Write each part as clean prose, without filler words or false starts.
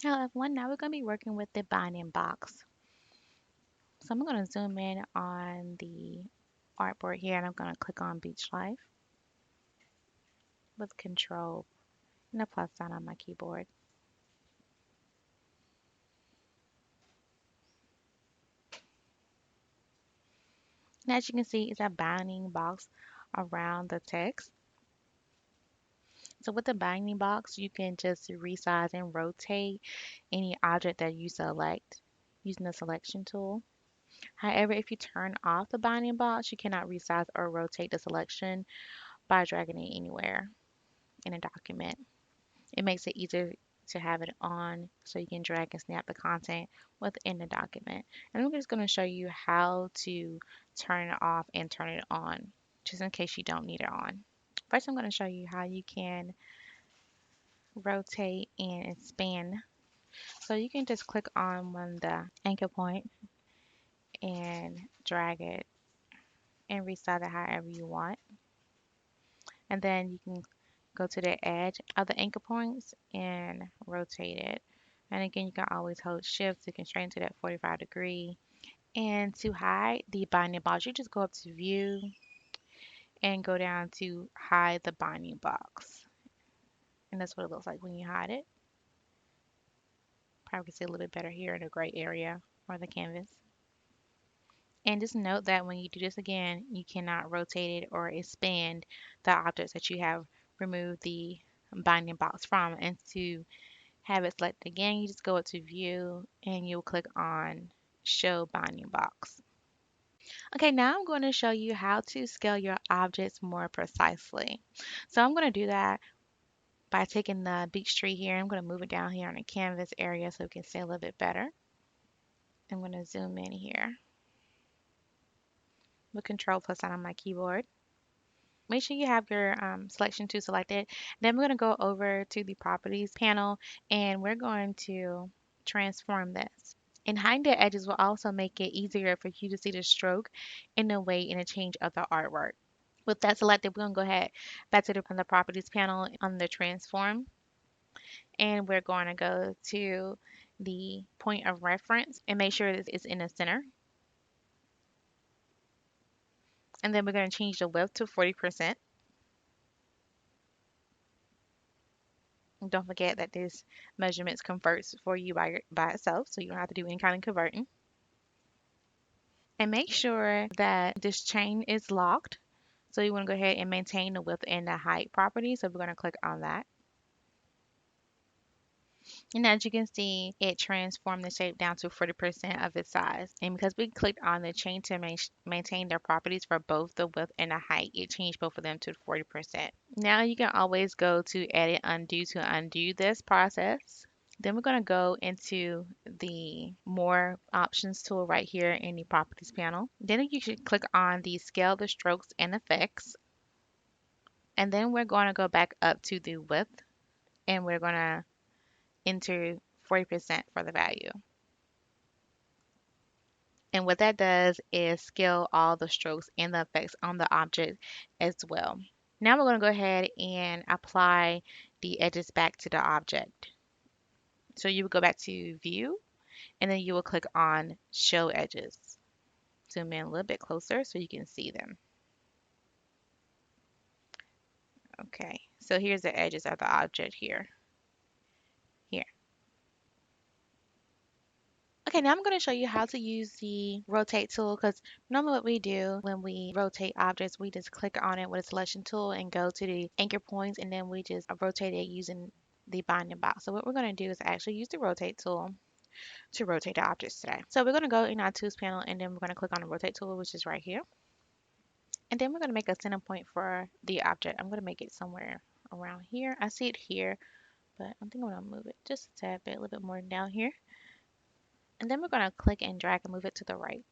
Hello everyone, now we're going to be working with the binding box. So I'm going to zoom in on the artboard here and I'm going to click on Beach Life with Control and a plus sign on my keyboard. And as you can see, it's a binding box around the text. So with the binding box, you can just resize and rotate any object that you select using the selection tool. However, if you turn off the binding box, you cannot resize or rotate the selection by dragging it anywhere in a document. It makes it easier to have it on so you can drag and snap the content within the document. And I'm just going to show you how to turn it off and turn it on, just in case you don't need it on. First, I'm going to show you how you can rotate and expand. So you can just click on one of the anchor point and drag it and resize it however you want. And then you can go to the edge of the anchor points and rotate it. And again, you can always hold shift to constrain to that 45-degree. And to hide the binding box, you just go up to view and go down to hide the binding box. And that's what it looks like when you hide it. Probably can see a little bit better here in the gray area or the canvas. And just note that when you do this again, you cannot rotate it or expand the objects that you have removed the binding box from. And to have it selected again, you just go up to view and you'll click on show binding box. Okay, now I'm going to show you how to scale your objects more precisely. So I'm going to do that by taking the beech tree here. I'm going to move it down here on the canvas area so we can see a little bit better. I'm going to zoom in here with Control plus sign on my keyboard. Make sure you have your selection tool selected. Then we're going to go over to the properties panel and we're going to transform this. And hiding the edges will also make it easier for you to see the stroke and the weight and the change of the artwork. With that selected, we're going to go ahead back to the properties panel on the transform. And we're going to go to the point of reference and make sure it's in the center. And then we're going to change the width to 40%. Don't forget that this measurements converts for you by itself, so you don't have to do any kind of converting. And make sure that this chain is locked. So you want to go ahead and maintain the width and the height property. So we're going to click on that. And as you can see, it transformed the shape down to 40% of its size. And because we clicked on the chain to maintain their properties for both the width and the height, it changed both of them to 40%. Now you can always go to edit undo to undo this process. Then we're going to go into the more options tool right here in the properties panel. Then you should click on the scale the strokes and effects. And then we're going to go back up to the width and we're going to enter 40% for the value. And what that does is scale all the strokes and the effects on the object as well. Now we're going to go ahead and apply the edges back to the object. So you will go back to view and then you will click on show edges. Zoom in a little bit closer so you can see them. Okay, so here's the edges of the object here. Here. Okay, now I'm going to show you how to use the rotate tool because normally what we do when we rotate objects, we just click on it with a selection tool and go to the anchor points and then we just rotate it using the binding box. So what we're going to do is actually use the rotate tool to rotate the objects today. So we're going to go in our tools panel and then we're going to click on the rotate tool, which is right here. And then we're going to make a center point for the object. I'm going to make it somewhere around here. I see it here, but I think I'm going to move it just a tad bit, a little bit more down here. And then we're going to click and drag and move it to the right.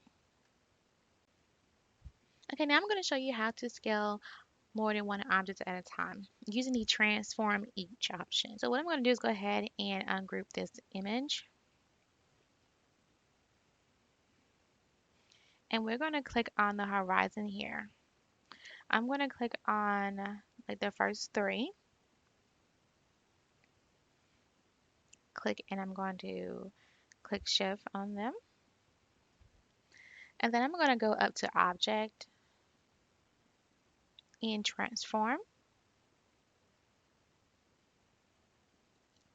Okay, now I'm going to show you how to scale more than one object at a time using the transform each option. So what I'm going to do is go ahead and ungroup this image. And we're going to click on the horizon here. I'm going to click on like the first three. click and I'm going to click shift on them. And then I'm going to go up to object and transform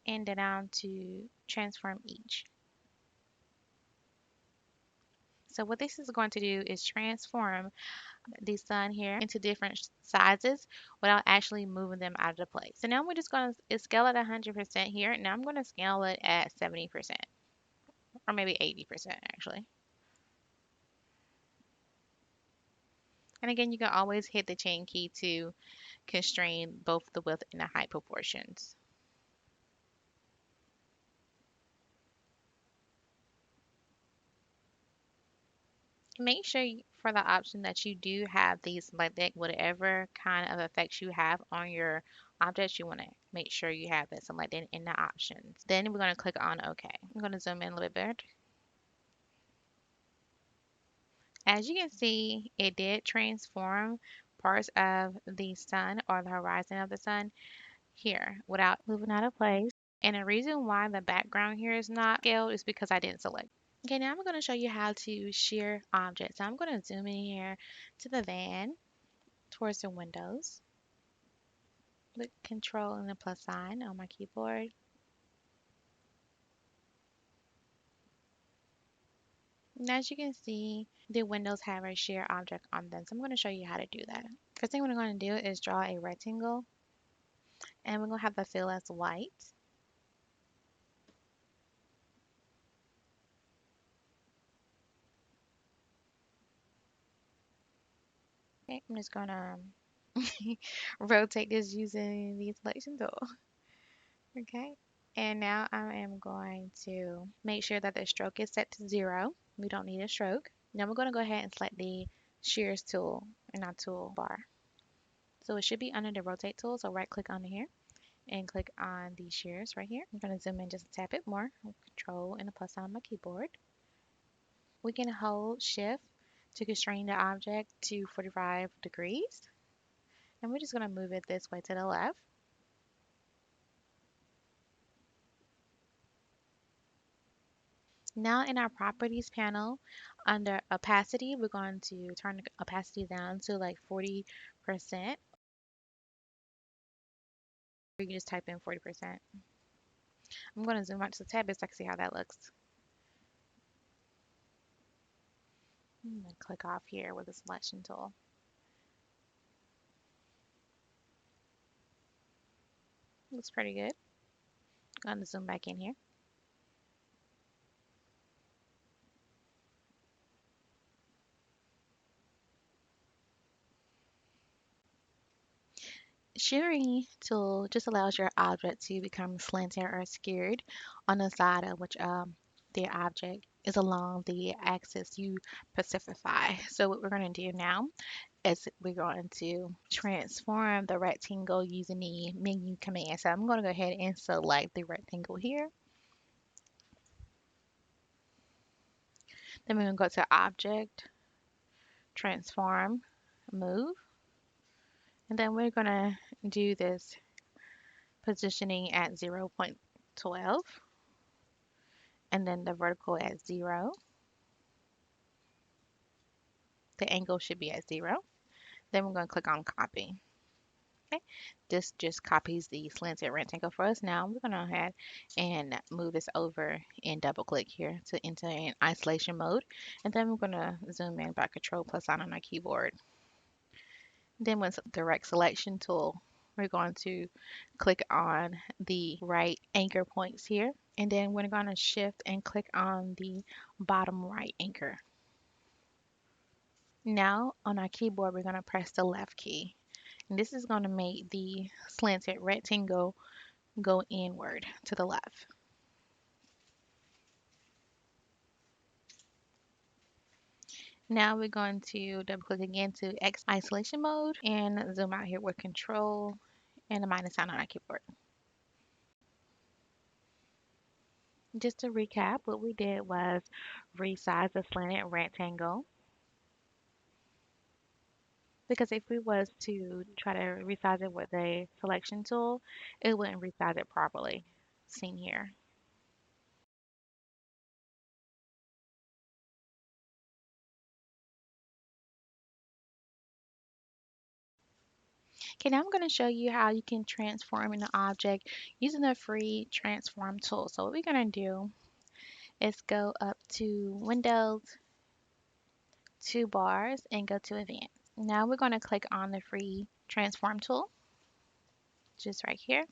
and then down to transform each. So what this is going to do is transform the sun here into different sizes without actually moving them out of the place. So now we're just going to scale it 100% here. Now I'm going to scale it at 70% or maybe 80% actually. And again, you can always hit the chain key to constrain both the width and the height proportions. Make sure for the option that you do have these selected, whatever kind of effects you have on your objects, you want to make sure you have that selected in the options. Then we're going to click on OK. I'm going to zoom in a little bit. As you can see, it did transform parts of the sun or the horizon of the sun here without moving out of place. And the reason why the background here is not scaled is because I didn't select. Okay, now I'm going to show you how to shear objects. So I'm going to zoom in here to the van towards the windows. Click Control and the plus sign on my keyboard. And as you can see, the windows have a shear object on them. So I'm going to show you how to do that. First thing we're going to do is draw a rectangle. And we're going to have the fill as white. Okay, I'm just going to rotate this using the selection tool. Okay, and now I am going to make sure that the stroke is set to 0. We don't need a stroke. Now we're going to go ahead and select the shears tool in our toolbar. So it should be under the rotate tool. So right click on here and click on the shears right here. I'm going to zoom in just a tad bit more. Control and the plus sign on my keyboard. We can hold shift to constrain the object to 45 degrees. And we're just going to move it this way to the left. Now in our properties panel, under opacity, we're going to turn the opacity down to like 40%. Or you can just type in 40%. I'm going to zoom out to the tab so I can see how that looks. I'm going to click off here with the selection tool. Looks pretty good. I'm going to zoom back in here. Shearing tool just allows your object to become slanted or skewered on the side of which the object is along the axis you specify. So what we're going to do now is we're going to transform the rectangle using the menu command. So I'm going to go ahead and select the rectangle here. Then we're going to go to Object, Transform, Move. And then we're going to do this positioning at 0.12. And then the vertical at 0. The angle should be at 0. Then we're going to click on Copy. Okay, this just copies the slanted rectangle for us. Now we're going to go ahead and move this over and double click here to enter in isolation mode. And then we're going to zoom in by Control plus sign on our keyboard. Then with direct selection tool, we're going to click on the right anchor points here. And then we're going to shift and click on the bottom right anchor. Now on our keyboard, we're going to press the left key. And this is going to make the slanted rectangle go inward to the left. Now we're going to double click again to X isolation mode and zoom out here with Control and the minus sign on our keyboard. Just to recap, what we did was resize the slanted rectangle, because if we was to try to resize it with a selection tool, it wouldn't resize it properly, seen here. Okay, now I'm going to show you how you can transform an object using the free transform tool. So what we're going to do is go up to Windows, Toolbars, and go to Event. Now we're going to click on the free transform tool, just right here.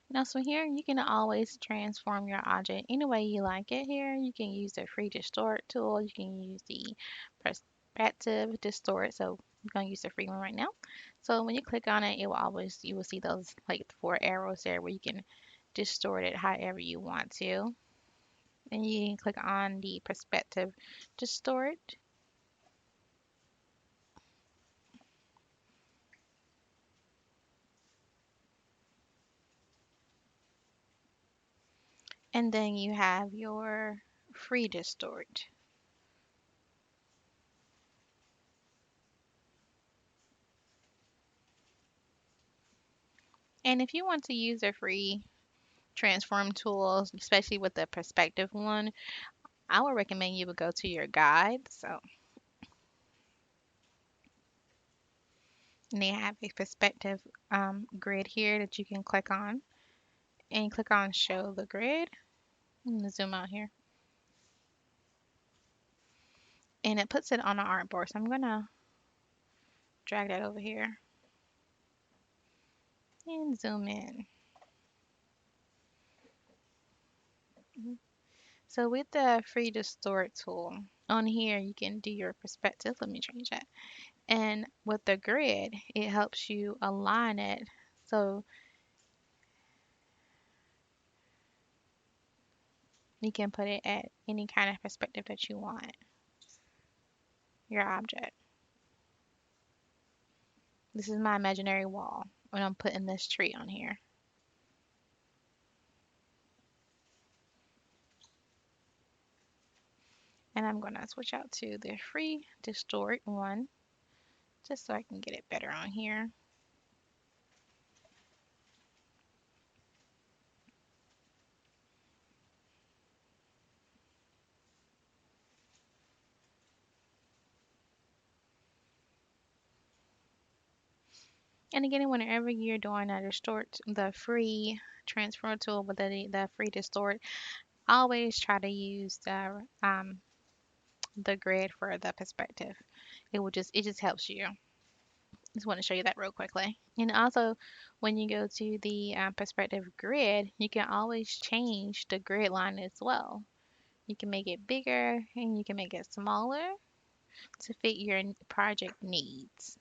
Now, so here you can always transform your object any way you like it here. You can use the free distort tool. You can use the perspective distort. So I'm going to use the free one right now. So when you click on it, it will always, you will see those like 4 arrows there where you can distort it however you want to. And you can click on the perspective distort. And then you have your free distort. And if you want to use a free transform tools, especially with the perspective one, I would recommend you would go to your guide. So they have a perspective grid here that you can click on and click on show the grid. I'm gonna zoom out here and it puts it on an artboard. So I'm gonna drag that over here and zoom in. So with the free distort tool on here, you can do your perspective. Let me change that. And with the grid, it helps you align it. So you can put it at any kind of perspective that you want, your object. This is my imaginary wall when I'm putting this tree on here. And I'm going to switch out to the free distort one just so I can get it better on here. And again, whenever you're doing a distort, the free transfer tool with the free distort, always try to use the grid for the perspective. It just helps you. Just want to show you that real quickly. And also, when you go to the perspective grid, you can always change the grid line as well. You can make it bigger and you can make it smaller to fit your project needs.